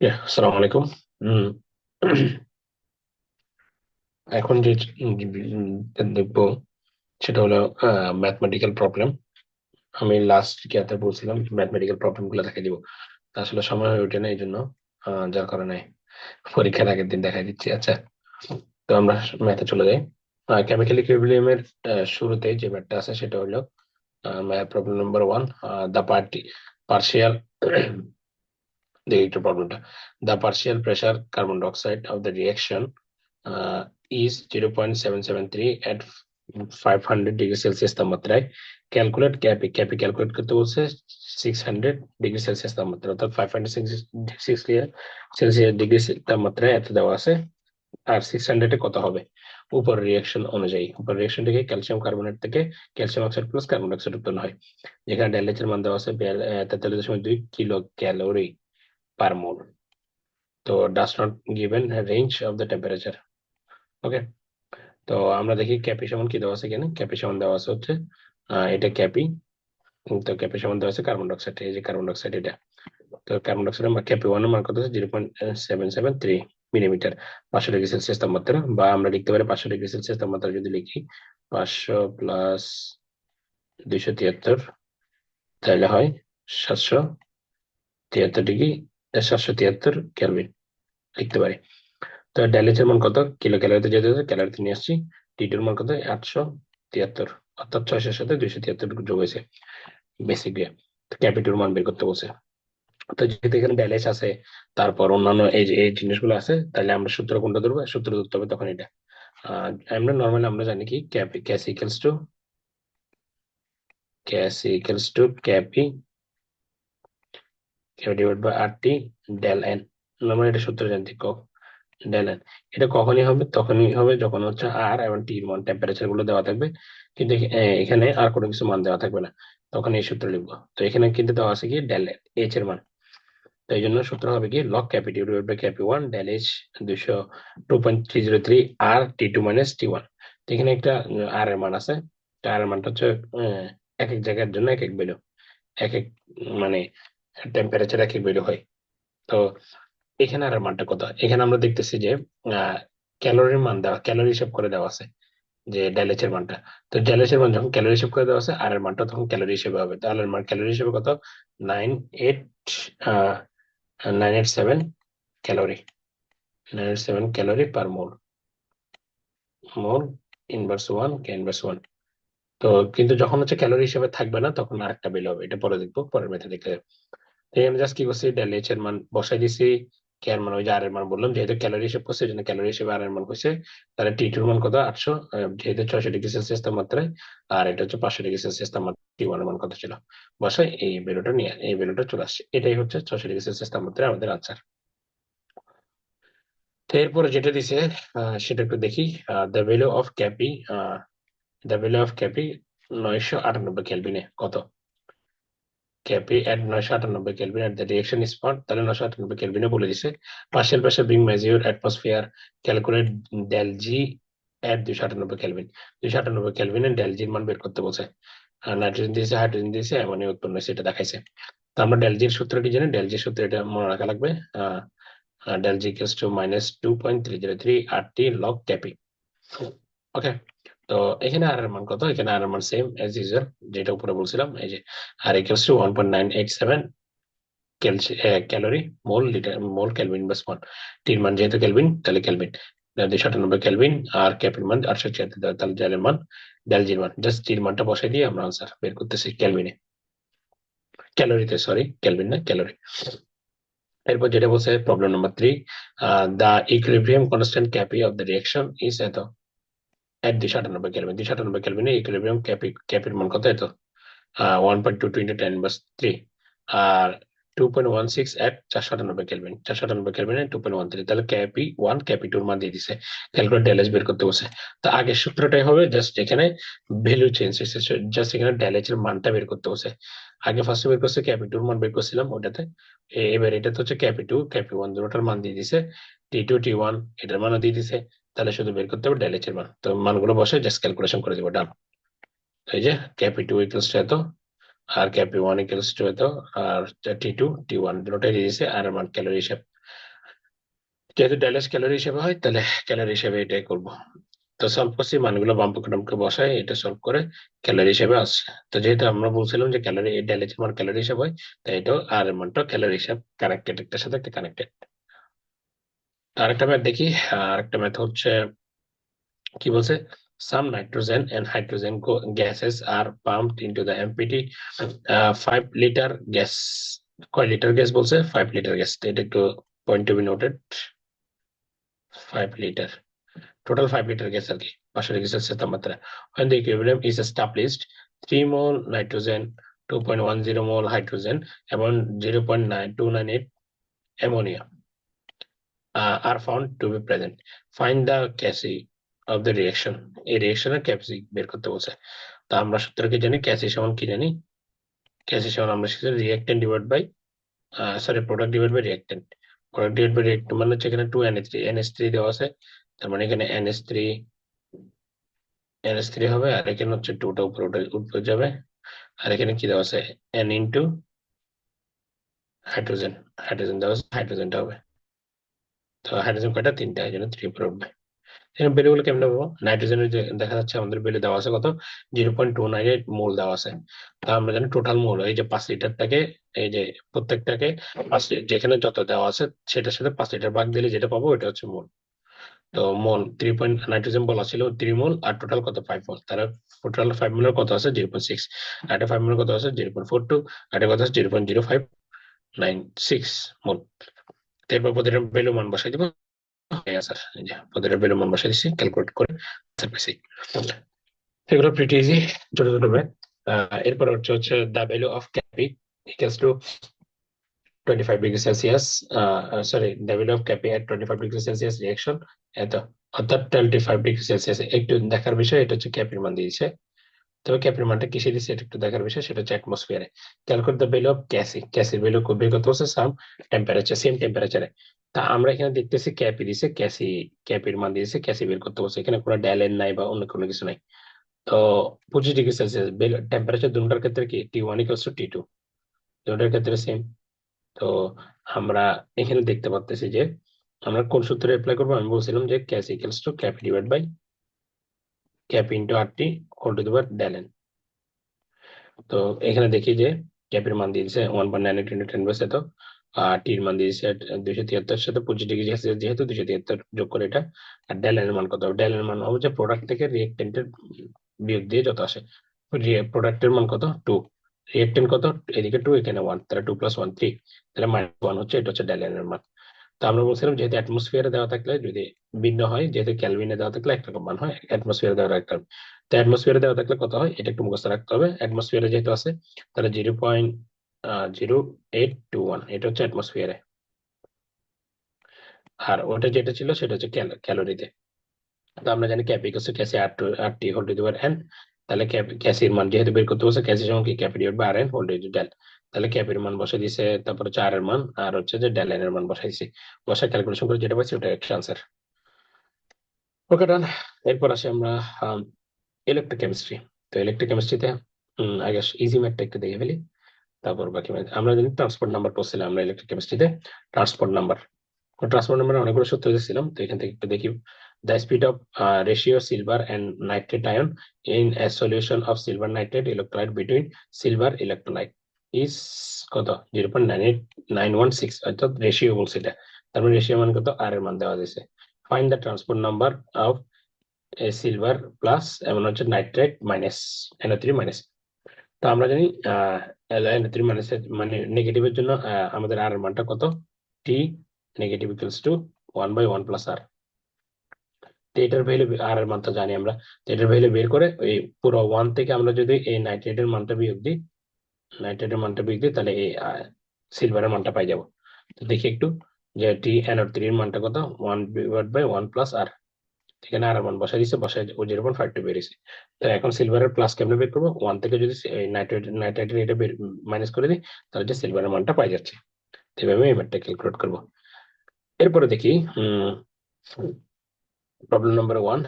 আসসালামু আলাইকুম। হুম, এখন যে দেখবো সেটা হলো ম্যাথমেটিক্যাল প্রবলেম। আমি লাস্ট ইয়াতে বলছিলাম ম্যাথমেটিক্যাল প্রবলেম গুলো দেখাই দিব। তা আসলে সময় হয়ে ওঠে না, এই জন্য যার কারণে পরীক্ষার আগের দিন দেখাই দিচ্ছি। আচ্ছা, তো আমরা ম্যাথে চলে যাই। কেমিক্যাল ইকুইলিব্রিয়ামের শুরুতে যে ম্যাথটা আছে সেটা হলো প্রবলেম নাম্বার 1। দা পার্শিয়াল দেখি একটু প্রবলেমটা। The partial pressure carbon dioxide of the reaction is 0.773 at 500 degree Celsius তাপমাত্রায়। ক্যালকুলেট ক্যাপি ক্যাপি ক্যালকুলেট করতে বলছে 600 ডিগ্রি সেলসিয়াস তাপমাত্রা, অর্থাৎ 506 সেলসিয়াস ডিগ্রি তাপমাত্রায় এত দেওয়া আছে। আর 600 কত হবে উপর রিয়াকশন অনুযায়ী। উপর রিয়াকশন থেকে ক্যালসিয়াম কার্বনেট থেকে calcium oxide plus carbon dioxide উৎপন্ন হয়, যেখানে ডেলএইচ এর মান দেওয়া আছে 43.2 কিলো ক্যালোরি পার মোল। তো does not given range of the temperature. Okay, তো আমরা দেখি ক্যাপি সমান কি দেওয়া আছে। এখানে ক্যাপি সমান দেওয়া আছে হচ্ছে এটা ক্যাপি। তো ক্যাপি সমান দেওয়া আছে কার্বন ডাইঅক্সাইড, এই যে কার্বন ডাইঅক্সাইড এটা। তো কার্বন ডাইঅক্সাইড ক্যাপি ওয়ান এর মান কত আছে 0.773 মিলিমিটার 500 ডিগ্রি সেলসিয়াস তাপমাত্রা। বা আমরা লিখতে পারি 500 ডিগ্রি সেলসিয়াস তাপমাত্রা যদি লিখি 500 + 273, তাহলে হয় 773 ডিগ্রি, 773 লিখতে পারি। তো ডেলিচ এর মান কত কিলো ক্যালোরিতে যেতে হচ্ছে, ক্যালোরিতে নিয়ে আসছি। টি2 এর মান কত 873, অর্থাৎ 600 সাথে 273 যোগ হয়েছে বেসিক দিয়ে। তো ক্যাপিটুর মান বের করতে বলছে। তো যেহেতু এখানে ডেলিচ আছে, তারপর অন্যান্য এই যে এই জিনিসগুলো আছে, তাহলে আমরা সূত্র কোনটা ধরবো, সূত্র ধরতে হবে তখন এটা। আমরা নর্মালি আমরা জানি কি Kp Kp divide by RT del n. Normally এটা সূত্র জানতে ডেল এন। এটা কখনই হবে, তখনই হবে যখন হচ্ছে আর এবং টি এর মান টেম্পারেচার গুলো দেওয়া থাকবে, কিন্তু এখানে আর কোনো কিছু মান দেওয়া থাকবে না, তখন এই সূত্র লিখবো। তো এখানে কিন্তু দেওয়া আছে কি ডেল এইচ এর মান। তো এই জন্য সূত্র হবে কি log Kp T divide by Kp one del H 202.303 R T2 minus T1। তো এখানে একটা আর এর মান আছে। আর এর মানটা হচ্ছে আহ, এক এক জায়গার জন্য এক এক ভ্যালু, এক এক মানে টেম্পারেচার এক এক ভ্যালু হয়। তো এখানে আর এর মানটা কত, এখানে আমরা দেখতেছি যে ক্যালোরির মান দেওয়া, ক্যালোরি হিসাব করে দেওয়া আছে যে ডেলএচ এর মানটা। তো ডেলএচ এর মান যখন ক্যালোরি হিসাব করে দেওয়া আছে, আর এর মানটা তখন ক্যালোরি হিসেবে হবে। তাহলে এর মান ক্যালোরি হিসেবে কত 98 আহ 987 calorie, 987 calorie per mole. Mole inverse one K inverse one. তো কিন্তু যখন হচ্ছে ক্যালোরি হিসেবে থাকবে না, তখন আরেকটা বের হবে, এটা পরে দেখবো, পরের মেথে দেখতে। এই আমি জাস্ট কি করছি ডেল এইচ এর মান বসাই দিছি। কে এর মান ওই যে আর এর মান বললাম, যেহেতু ক্যালোরি হিসেব করছে এই জন্য ক্যালোরি হিসেবে আর এর মান হয়েছে। তাহলে টি2 এর মান কত 800, যেহেতু 600 ডিগ্রি সেলসিয়াস তাপমাত্রায়। আর এটা হচ্ছে 500 ডিগ্রি সেলসিয়াস তাপমাত্রা। টি1 এর মান কত ছিল বসাই, এই ভ্যালুটা নিয়ে এই ভ্যালুটা চলে আসছে। এটাই হচ্ছে 600 ডিগ্রি সেলসিয়াস তাপমাত্রায় আমাদের আনসার। তো এরপরে যেটা দিছে সেটা একটু দেখি। The value of Kp, the value of Kp 998 কেলভিনে কত। Kp at 998 kelvin at the reaction spot, তাহলে 998 কেলভিনে বলে দিছে। Partial pressure being measure atmosphere, calculate del G at 298 kelvin. 298 কেলভিনে ডেল জির মান বের করতে বলছে। নাইট্রোজেন দিয়েছে, হাইড্রোজেন দিয়েছে, অ্যামোনিয়া উৎপন্ন হয়েছে, এটা দেখাইছে। তো আমরা ডেল জির সূত্রটি জানি, ডেল জির সূত্র এটা মনে রাখা লাগবে। Del G equals to -2.303 RT log Kp. Okay, তো এখানে আর এর মান কত, এখানে আর এর মান সেম এজ ইউজুয়াল, যেটা উপরে বলছিলাম, এই যে R equals to 1.987 calorie mole litre mole kelvin বাস ওয়ান। টির মান যেহেতু কেলভিন, তাহলে কেলভিন 298 কেলভিন, আর ক্যাপের মান 876, তাহলে ডেলের মান ডেলজির মান জাস্ট টির মানটা বসাই দিয়ে আমরা আনসার বের করতেছি কেলভিনে, ক্যালোরিতে, সরি কেলভিন না ক্যালোরি। এরপর যেটা বলছে problem number 3, the equilibrium constant Kp of the reaction is এত এট 298 কেলভিন। 298 কেলভিনে ইকুইলিব্রিয়াম ক্যাপির মান কত এত 1.22 × 10⁻³ আর 2.16 এট 498 কেলভিন। 498 কেলভিনে 2.13, তাহলে ক্যাপি ওয়ান ক্যাপি টুর মান দিয়ে দিছে। ক্যালকুলেট ডেলএচ বের করতে বসে। তো আগের সূত্রটাই হবে, জাস্ট এখানে ভ্যালু চেঞ্জ হয়েছে, জাস্ট এখানে ডেলএচ এর মানটা বের করতে বসে। আগে ফার্স্টে বের করছে ক্যাপি টুর মান বের করছিলাম ওটাতে। এবার এটাতে হচ্ছে ক্যাপি টু ক্যাপি ওয়ান দুটোটার মান দিয়ে দিছে। টি2 টি1 এটার মানও দিয়ে দিছে। তাহলে শুধু বের করতে হবে ডেলএচ এর মান। তো মানগুলো বসে জাস্ট ক্যালকুলেশন করে দিব, ডান। এই যে ক্যাপি টু ইকুয়ালস এত, আর ক্যাপি ওয়ান ইকুয়ালস টু হতো আর T2 T1 দুটোটাই দিয়েছে আর আমার ক্যালোরি হিসাব, যেহেতু ড্যালেস ক্যালোরি হিসেবে হয় তাহলে ক্যালোরি হিসেবে এটাই করব। তো সলভ করছি, মানগুলো বাম পক্ষে ডান পক্ষে বসাই, এটা সলভ করে ক্যালোরি হিসেবে আসছে। তো যেহেতু আমরা বলছিলাম যে ক্যালোরি ড্যালেস মান ক্যালোরি হিসাবে হয়, তাই এটাও আর এর মানটা ক্যালোরি হিসাব কানেক্টেড, একটার সাথে একটা কানেক্টেড। আরেকটা ম্যাথ দেখি। আরেকটা ম্যাথ হচ্ছে কি বলছে, some nitrogen and hydrogen gases are pumped into the empty 5 litre gas. কয় লিটার গ্যাস বলছে? 5 লিটার গ্যাস। এটা একটু point to be noted. 5 litre, total 5 litre gas আর কি, 500 ডিগ্রি সেলসিয়াস তাপমাত্রা। when the equilibrium is established, 3 mole nitrogen, 2.10 mole hydrogen এবং 0.9298 ammonia are found to be present. Find the Casey of the reaction. এই রিঅ্যাকশনের Cassie বের করতে বলছে। তা আমরা সূত্রকে জানি, ক্যাসি সমান কি জানি? ক্যাসি সমান আমরা শিখেছি reactant divide by sorry product divide by reactant. Product divide by reactant মানে হচ্ছে এখানে 2NH3, NH3 দেওয়া আছে, তার মানে এখানে NH3 হবে, আর এখানে হচ্ছে 2টা উপরে উপরে যাবে, আর এখানে কি দেওয়া আছে N ইন্টু হাইড্রোজেন, হাইড্রোজেন দেওয়া আছে, হাইড্রোজেনটা হবে। তো হাইড্রোজেন কয়টা? 3টা, এই জন্য 3 উপরে উঠবে। এখানে বেলুগুলো কেমন পাবো? নাইট্রোজেনের যে দেখা যাচ্ছে আমাদের বেলু দেওয়া আছে কত, 0.298 মোল দেওয়া আছে। তা আমরা জানি টোটাল মোল এই যে 5 লিটারটাকে, এই যে প্রত্যেকটাকে যেখানে যত দেওয়া আছে সেটার সাথে 5 লিটার ভাগ দিলে যেটা পাবো ওটা হচ্ছে মোল। তো মোল 3 নাইট্রোজেন বলা ছিল 3 মোল, আর টোটাল কত 5 মোল, তারা টোটাল 5 মোলের কত আছে 0.6, আর এটা 5 মোলের কত আছে 0.42, আর এটা কত আছে 0.0596 মোল। এরপর প্রতিটা ভ্যালু মান বসাই দিব, স্যার এই যে প্রতিটা ভ্যালু মান বসাই দিচ্ছি, ক্যালকুলেট করে answer পেয়েছি। এগুলো প্রিটি ইজি, ছোট ছোট ম্যাথ। এরপর হচ্ছে the value of Kp equals to 25 degree Celsius, sorry the value of Kp at 25 degree Celsius reaction এত, অর্থাৎ 25 ডিগ্রি সেলসিয়াস। একটু দেখার বিষয়, এটা হচ্ছে ক্যাপির মান দিয়েছে। তবে ক্যাপির মানটা কিসে দিচ্ছে এটা একটু দেখার বিষয়, সেটা হচ্ছে অ্যাটমসফিয়ারে। Calculate the value of Kc, ক্যাসির ভ্যালু বের করতে হচ্ছে সাম টেম্পারেচার, সেম টেম্পারেচারে। তা আমরা এখানে দেখতেছি ক্যাপি দিছে, ক্যাসি ক্যাপির মান দিয়েছে, ক্যাসি বের করতে বলছে, এখানে কোনো ড্যালেন নাই বা অন্য কোনো কিছু নাই। তো 25 ডিগ্রি সেলসিয়াস টেম্পারেচার দুটার ক্ষেত্রে কি T1 ইকুয়ালস টু T2, দুটার ক্ষেত্রে সেম। তো আমরা এখানে দেখতে পাচ্ছি যে আমরা কোন সূত্রে অ্যাপ্লাই করবো, আমি বলছিলাম যে Kc equals to Kp divide by Kp into RT whole to the power del n. তো এখানে দেখি যে ক্যাপের মান দিয়েছে 1.98 × 10 এত, আর টির মান দিয়েছে 273 সাথে 25 ডিগ্রি সেলসিয়াস, যেহেতু 273 যোগ করে এটা। আর ডেলের মান কত হবে? ডেলের মান হবে যে প্রোডাক্ট থেকে রিয়েক্টেন্টের বিয়োগ দিয়ে যত আসে। প্রোডাক্টের মান কত? 2, রিয়েক্টেন্ট কত? এদিকে 2, এখানে 1, তাহলে 2 + 1 3, তাহলে -1 হচ্ছে, এটা হচ্ছে ডেলেনের মান। তো আমরা বলছিলাম যেহেতু অ্যাটমসফিয়ারে দেওয়া থাকলে যদি ভিন্ন হয়, যেহেতু ক্যালভিনে দেওয়া থাকলে একরকম মান হয়, অ্যাটমসফিয়ারে দেওয়া একটা। তো অ্যাটমসফিয়ারে দেওয়া থাকলে কত হয় এটা একটু মুখস্থ রাখতে হবে। অ্যাটমসফিয়ারে যেহেতু আছে তাহলে 0.0821, এটা হচ্ছে অ্যাটমসফিয়ারে। আর ওটা যেটা ছিল সেটা হচ্ছে ক্যালোরিতে। তো আমরা জানি ক্যাপি হচ্ছে K C R T whole to the power n. তাহলে ক্যাসির মান যেহেতু বের করতে বলছে, ক্যাসি সমান কি Kp divide by R N whole to the del. তাহলে ক্যাপির মান বসাই দিছে, তারপর হচ্ছে আর এর মান, আর হচ্ছে যে ডেল এন এর মান বসাইছি, বসে ক্যালকুলেশন করে যেটা পাইছি ওটা একটা আনসার। ওকে ডান। এরপর আসি আমরা ইলেকট্রোকেমিস্ট্রি। তো ইলেকট্রোকেমিস্ট্রিতে আগে ইজি ম্যাথটা একটু দেখে ফেলি, তারপর বাকি ম্যাথ। আমরা জানি ট্রান্সপোর্ট নাম্বার পড়ছিলাম আমরা ইলেকট্রোকেমিস্ট্রিতে। ট্রান্সপোর্ট নাম্বার, ট্রান্সপোর্ট নাম্বার অনেকগুলো সূত্র দিয়েছিলাম, তো এখান থেকে একটু দেখি। The speed of ratio silver and nitrate ion in a solution of silver nitrate electrolyte between silver electrolyte is কত? 0.98916, অর্থাৎ রেশিও বলছে এটা। তার মানে রেশিও মান কত? আর এর মান দেওয়া দিয়েছে। Find the transport number of silver plus এমন হচ্ছে নাইট্রেট মাইনাস NO3 মাইনাস। তো আমরা জানি NO3 মাইনাস মানে নেগেটিভের জন্য আমাদের আর এর মানটা কত? টি নেগেটিভ ইকুয়ালস টু 1/1 প্লাস আর। তো এটার ভ্যালু, আর এর মানটা জানি আমরা, তো এটার ভ্যালু বের করে ওই পুরো 1 থেকে আমরা যদি এই নাইট্রেটের মানটা বিয়োগ দিই, তাহলে এই সিলভারের মানটা পাই যাবো। তো দেখি একটু যে NO3 এর মানটা কত? 1/1 প্লাস আর। এখানে আর মান বসাই দিচ্ছে, বসাই ও 0.52 বেরিয়েছে। তো এখন সিলভারের প্লাস কেমনে বের করবো? 1 থেকে যদি নাইট্রেটের এটা মাইনাস করে দিই, তাহলে যে সিলভারের মানটা পাই যাচ্ছে। এভাবে এই ম্যাথটা ক্যালকুলেট করবো। এরপরে দেখি প্রবলেম নাম্বার 1।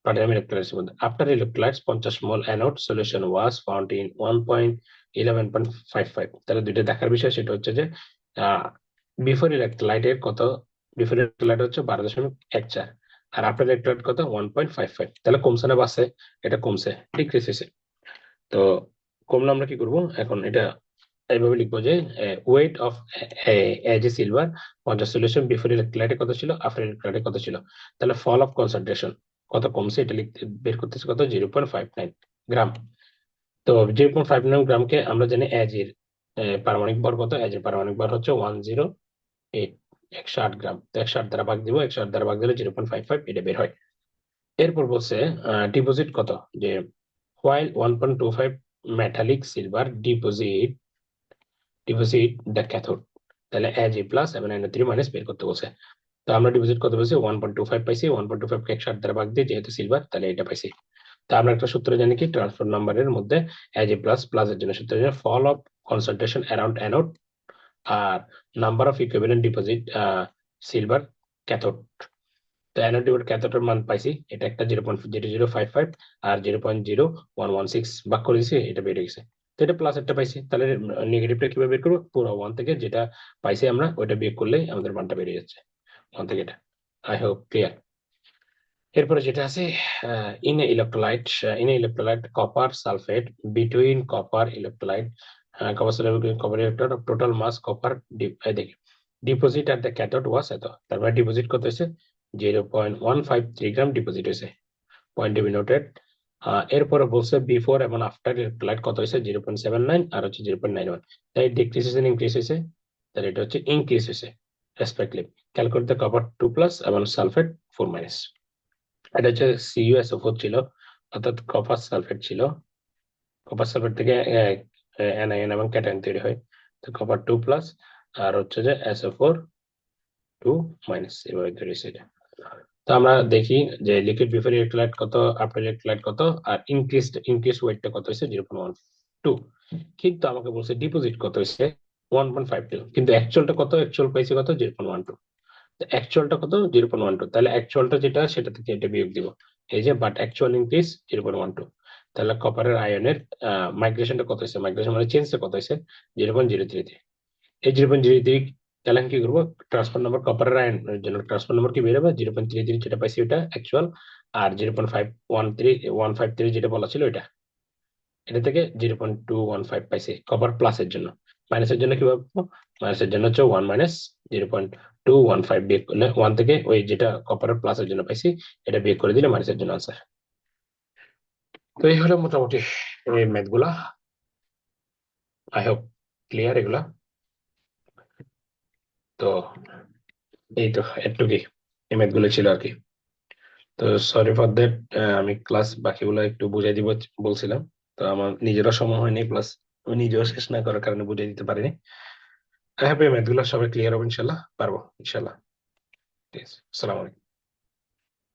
প্লাটিনাম ইলেকট্রোলাইটের মধ্যে after electrolytes 50 mole anode solution was found in 1.11.55। তাহলে দুইটা দেখার বিষয় সেটা হচ্ছে যে বিফোর ইলেকট্রোলাইটের কত, বিফোর ইলেকট্রোলাইট হচ্ছে 12.14 আর আফটার ইলেকট্রোলাইট কত 1.55। তাহলে কমছে না বাড়ছে? এটা কমছে, ডিক্রিজ হয়েছে। তো কমলে আমরা কি করব এখন, এটা এইভাবে লিখবো যে weight of as a silver 50 solution before ইলেকট্রোলাইটে কত ছিল, আফটার ইলেকট্রোলাইটে কত ছিল। তাহলে ফল অফ কনসেন্ট্রেশন কত কমছে, এটা লিখতে বের করতেছে কত 0.59 গ্রাম। তো 0.59 গ্রামকে আমরা জানি এজ এর পারমাণবিক ভর কত, এজ এর পারমাণবিক ভর হচ্ছে 108, 108 গ্রাম। তো 108 দ্বারা ভাগ দিব, 108 দ্বারা ভাগ দিলে 0.55 এটা বের হয়। এরপর বলছে ডিপোজিট কত, যে while 1.25 metallic silver deposit the cathode. তাহলে এজ এ প্লাস এবং NO3 মাইনাস বের করতে বলছে। তো আমরা ডিপোজিট কত বলছি 1.25 পাইছি, 1.25 কে 160 দ্বারা ভাগ দিয়ে যেহেতু সিলভার তাহলে এটা পাইছি। তো আমরা একটা সূত্র জানি কি, ট্রান্সফার নাম্বারের মধ্যে এজ এ প্লাস প্লাসের জন্য সূত্র জানি fall of concentration around anode আর number of equivalent deposit silver cathode. তো অ্যানোড ডিপোজিট ক্যাথোডের মান পাইছি, এটা একটা 0.0055 আর 0.0116 ভাগ করে দিছি, এটা বেড়ে গেছে। তো এটা প্লাস একটা পাইছি, তাহলে নেগেটিভটা কিভাবে বের করবো, পুরো 1 থেকে যেটা পাইছি আমরা ওইটা বিয়োগ করলেই আমাদের মানটা বেরিয়ে যাচ্ছে 1 থেকে এটা। I hope clear. এরপরে যেটা আছে in electrolyte, copper sulphate between copper electrolyte, copper sulphate copper electrolyte total mass copper দেখি deposit at the cathode was এত, তার মানে ডিপোজিট কত হয়েছে 0.153 গ্রাম ডিপোজিট হয়েছে, পয়েন্ট টু বি নোটেড। এরপরে বলছে বিফোর এবং আফটার ইলেকট্রোলাইট কত হয়েছে 0.79 আর হচ্ছে 0.91। তাই ডিক্রিজ হয়েছে ইনক্রিজ হয়েছে, তাহলে এটা হচ্ছে ইনক্রিজ হয়েছে respectively. Calculate the copper 2 plus এবং সালফেট 4 মাইনাস। এটা হচ্ছে CuSO4 ছিল, অর্থাৎ কপার সালফেট ছিল। কপার সালফেট থেকে অ্যানায়ন এবং ক্যাটায়ন তৈরি হয়। তো কপার 2 প্লাস আর হচ্ছে যে SO4 2 মাইনাস, এভাবে তৈরি হয়েছে এটা। তো আমরা দেখি যে লিকুইড বিফোর ইলেকট্রোলাইট কত, আফটার ইলেকট্রোলাইট কত, আর ইনক্রিজ ওয়েটটা কত হয়েছে 0.12। কিন্তু আমাকে বলছে ডিপোজিট কত হয়েছে 1.52, কিন্তু অ্যাকচুয়ালটা কত, অ্যাকচুয়াল পাইছে কত 0.12। অ্যাকচুয়ালটা কত 0.12, তাহলে অ্যাকচুয়ালটা যেটা সেটা থেকে এটা বিয়োগ দিব। এই যে বাট অ্যাকচুয়াল ইনক্রিজ 0.12। তাহলে কপারের আয়নের মাইগ্রেশনটা কত হয়েছে, মাইগ্রেশন মানে চেঞ্জটা কত হয়েছে 0.03। এই 0.03, তাহলে আমি কি করবো, ট্রান্সফার নাম্বার কপারের আয়নের জন্য ট্রান্সফার নাম্বার কি বেরোবে 0.33 যেটা পাইছি ওটা অ্যাকচুয়াল, আর 0.513 যেটা বলা ছিল ওইটা, এটা থেকে 0.215 পাইছি কপার প্লাসের জন্য। মাইনাসের জন্য কি পাবো, মাইনাসের জন্য হচ্ছে 1 মাইনাস 0.215 বিয়োগ করলে 1 থেকে ওই যেটা কপারের প্লাসের জন্য পাইছি এটা বিয়োগ করে দিলে মাইনাসের জন্য আনসার। তো এই হলো মোটামুটি এই ম্যাথ গুলা, আই হোপ ক্লিয়ার এগুলা। তো এই তো এটুকুই, এই ম্যাথ গুলো ছিল আর কি। তো সরি ফর দ্যাট, আমি ক্লাস বাকিগুলো একটু বুঝাই দিব বলছিলাম, তো আমার নিজেরও সময় হয়নি, প্লাস আমি নিজেও শেষ না করার কারণে বুঝাই দিতে পারিনি। আই হোপ এই ম্যাথ গুলো সবাই ক্লিয়ার হবে ইনশাল্লাহ, পারবো ইনশাল্লাহ। ঠিক আছে, আসসালামু আলাইকুম।